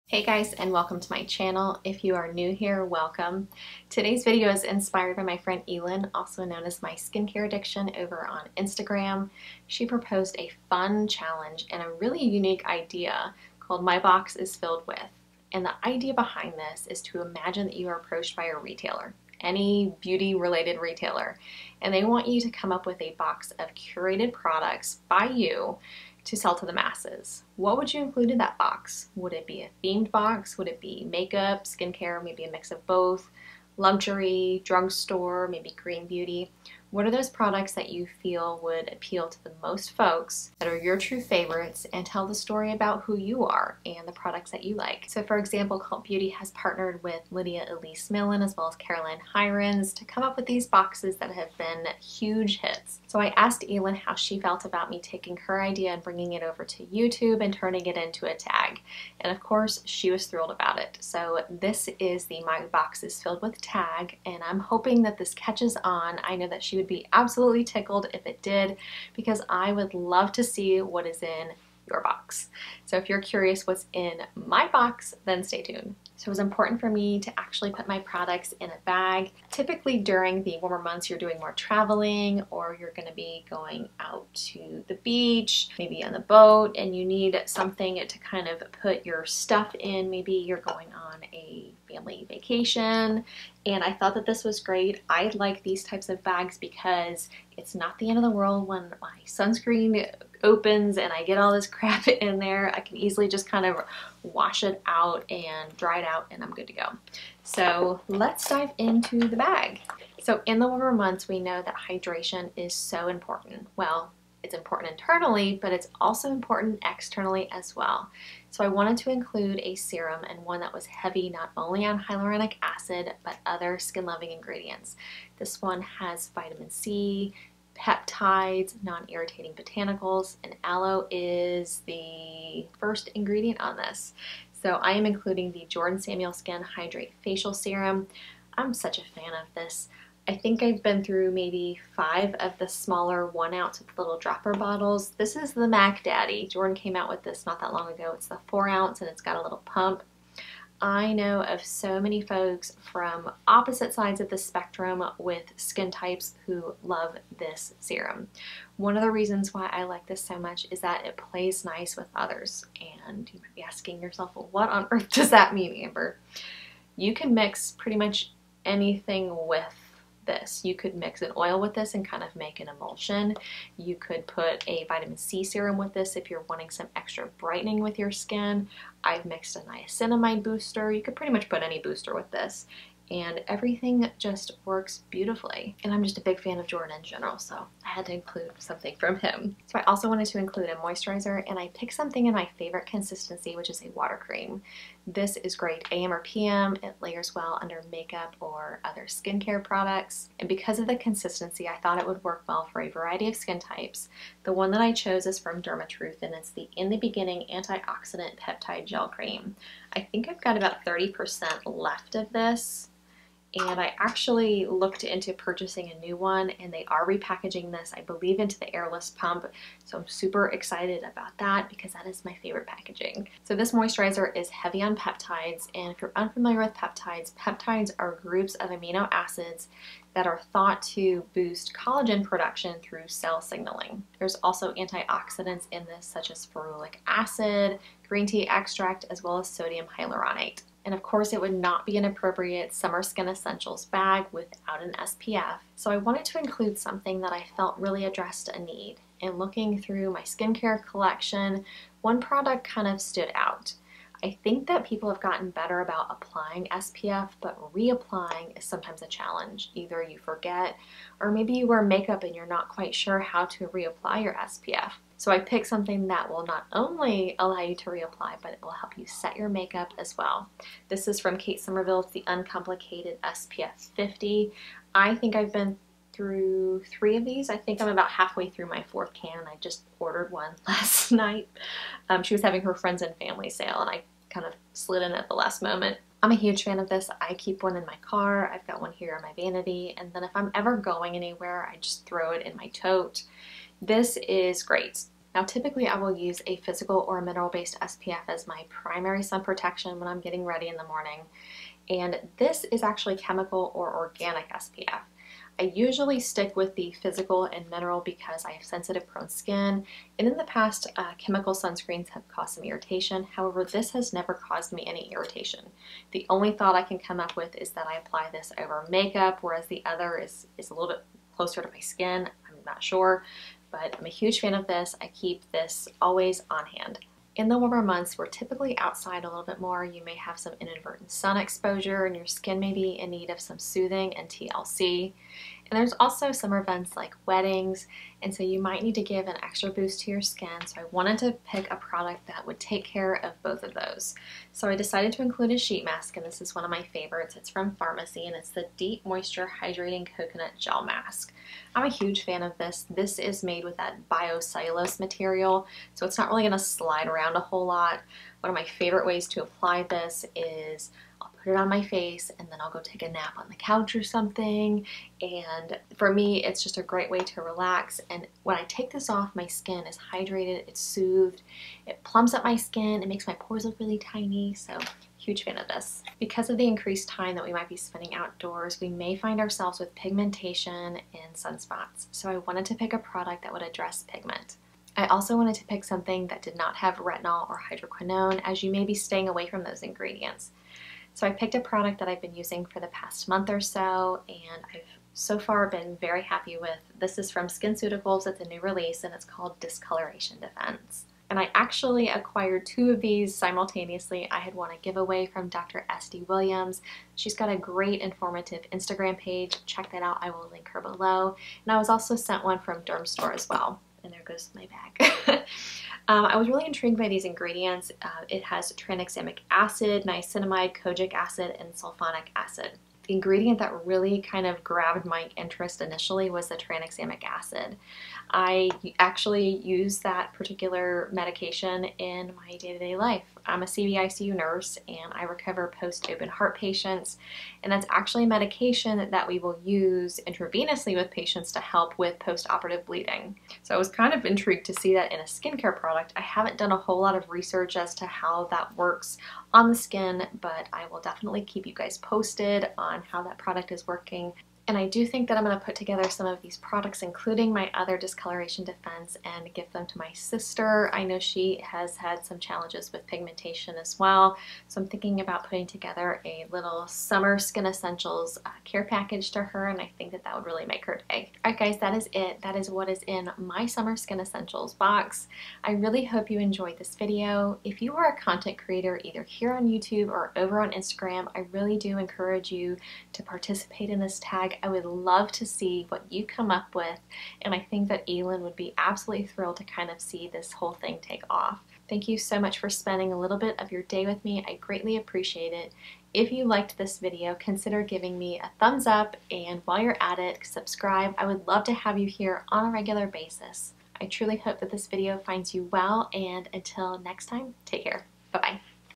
Hey guys, and welcome to my channel. If you are new here, welcome. Today's video is inspired by my friend Elin, also known as my skincare addiction, over on Instagram. She proposed a fun challenge and a really unique idea called My Box is Filled With. And the idea behind this is to imagine that you are approached by a retailer, any beauty related retailer, and they want you to come up with a box of curated products by you to sell to the masses. What would you include in that box? Would it be a themed box? Would it be makeup, skincare, maybe a mix of both, luxury, drugstore, maybe green beauty? What are those products that you feel would appeal to the most folks that are your true favorites and tell the story about who you are and the products that you like? So for example, Cult Beauty has partnered with Lydia Elise Millen as well as Caroline Hirons to come up with these boxes that have been huge hits. So I asked Elin how she felt about me taking her idea and bringing it over to YouTube and turning it into a tag. And of course, she was thrilled about it. So this is the My Box is Filled With tag, and I'm hoping that this catches on. I know that she would be absolutely tickled if it did, because I would love to see what is in your box. So if you're curious what's in my box, then stay tuned. So it was important for me to actually put my products in a bag. Typically during the warmer months, you're doing more traveling, or you're going to be going out to the beach, maybe on the boat, and you need something to kind of put your stuff in. Maybe you're going on a family vacation, and I thought that this was great. I like these types of bags because it's not the end of the world when my sunscreen opens and I get all this crap in there. I can easily just kind of wash it out and dry it out, and I'm good to go. So let's dive into the bag. So in the warmer months, we know that hydration is so important. Well, it's important internally, but it's also important externally as well. So I wanted to include a serum, and one that was heavy not only on hyaluronic acid, but other skin-loving ingredients. This one has vitamin C, peptides, non-irritating botanicals, and aloe is the first ingredient on this. So I am including the Jordan Samuel Skin Hydrate Facial Serum. I'm such a fan of this. I think I've been through maybe 5 of the smaller 1 ounce with little dropper bottles. This is the Mac Daddy. Jordan came out with this not that long ago. It's the 4 ounce and it's got a little pump. I know of so many folks from opposite sides of the spectrum with skin types who love this serum. One of the reasons why I like this so much is that it plays nice with others. And you might be asking yourself, well, what on earth does that mean, Amber? You can mix pretty much anything with this. You could mix an oil with this and kind of make an emulsion. You could put a vitamin C serum with this if you're wanting some extra brightening with your skin. I've mixed a niacinamide booster. You could pretty much put any booster with this, and everything just works beautifully. And I'm just a big fan of Jordan in general, so I had to include something from him. So I also wanted to include a moisturizer, and I picked something in my favorite consistency, which is a water cream. This is great AM or PM. It layers well under makeup or other skincare products. And because of the consistency, I thought it would work well for a variety of skin types. The one that I chose is from Dermatruth, and it's the In the Beginning Antioxidant Peptide Gel Cream. I think I've got about 30% left of this. And I actually looked into purchasing a new one, and they are repackaging this, I believe, into the airless pump. So I'm super excited about that because that is my favorite packaging. So this moisturizer is heavy on peptides, and if you're unfamiliar with peptides, peptides are groups of amino acids that are thought to boost collagen production through cell signaling. There's also antioxidants in this, such as ferulic acid, green tea extract, as well as sodium hyaluronate. And of course, it would not be an appropriate summer skin essentials bag without an SPF. So I wanted to include something that I felt really addressed a need. And looking through my skincare collection, one product kind of stood out. I think that people have gotten better about applying SPF, but reapplying is sometimes a challenge. Either you forget, or maybe you wear makeup and you're not quite sure how to reapply your SPF. So I picked something that will not only allow you to reapply, but it will help you set your makeup as well. This is from Kate Somerville. It's the Uncomplicated SPF 50. I think I've been through 3 of these. I think I'm about halfway through my 4th can, and I just ordered one last night. She was having her friends and family sale, and I kind of slid in at the last moment. I'm a huge fan of this. I keep one in my car. I've got one here in my vanity, and then if I'm ever going anywhere, I just throw it in my tote. This is great. Now typically I will use a physical or a mineral-based SPF as my primary sun protection when I'm getting ready in the morning, and this is actually chemical or organic SPF. I usually stick with the physical and mineral because I have sensitive, prone skin, and in the past, chemical sunscreens have caused some irritation. However, this has never caused me any irritation. The only thought I can come up with is that I apply this over makeup, whereas the other is a little bit closer to my skin. I'm not sure, but I'm a huge fan of this. I keep this always on hand. In the warmer months, we're typically outside a little bit more. You may have some inadvertent sun exposure and your skin may be in need of some soothing and TLC. And there's also summer events like weddings, and so you might need to give an extra boost to your skin. So I wanted to pick a product that would take care of both of those. So I decided to include a sheet mask, and this is one of my favorites. It's from Farmacy, and it's the Deep Moisture Hydrating Coconut Gel Mask. I'm a huge fan of this. This is made with that biocellulose material, so it's not really going to slide around a whole lot. One of my favorite ways to apply this is I'll put it on my face and then I'll go take a nap on the couch or something. And for me, it's just a great way to relax. And when I take this off, my skin is hydrated, it's soothed, it plumps up my skin, it makes my pores look really tiny. So huge fan of this. Because of the increased time that we might be spending outdoors, we may find ourselves with pigmentation and sunspots. So I wanted to pick a product that would address pigment. I also wanted to pick something that did not have retinol or hydroquinone, as you may be staying away from those ingredients. So I picked a product that I've been using for the past month or so, and I've so far been very happy with. This is from SkinCeuticals. It's a new release, and it's called Discoloration Defense. And I actually acquired 2 of these simultaneously. I had one a giveaway from Dr. S.D. Williams. She's got a great informative Instagram page. Check that out. I will link her below. And I was also sent one from Dermstore as well. And there goes my bag. I was really intrigued by these ingredients. It has tranexamic acid, niacinamide, kojic acid, and sulfonic acid. The ingredient that really kind of grabbed my interest initially was the tranexamic acid. I actually use that particular medication in my day-to-day life. I'm a CVICU nurse and I recover post-open heart patients, and that's actually a medication that we will use intravenously with patients to help with post-operative bleeding. So I was kind of intrigued to see that in a skincare product. I haven't done a whole lot of research as to how that works on the skin, but I will definitely keep you guys posted on how that product is working. And I do think that I'm going to put together some of these products, including my other discoloration defense, and give them to my sister. I know she has had some challenges with pigmentation as well, so I'm thinking about putting together a little summer Skin Essentials care package to her, and I think that that would really make her day. Alright guys, that is it. That is what is in my summer Skin Essentials box. I really hope you enjoyed this video. If you are a content creator either here on YouTube or over on Instagram, I really do encourage you to participate in this tag. I would love to see what you come up with, and I think that Elin would be absolutely thrilled to kind of see this whole thing take off. Thank you so much for spending a little bit of your day with me. I greatly appreciate it. If you liked this video, consider giving me a thumbs up, and while you're at it, subscribe. I would love to have you here on a regular basis. I truly hope that this video finds you well, and until next time, take care. Bye-bye.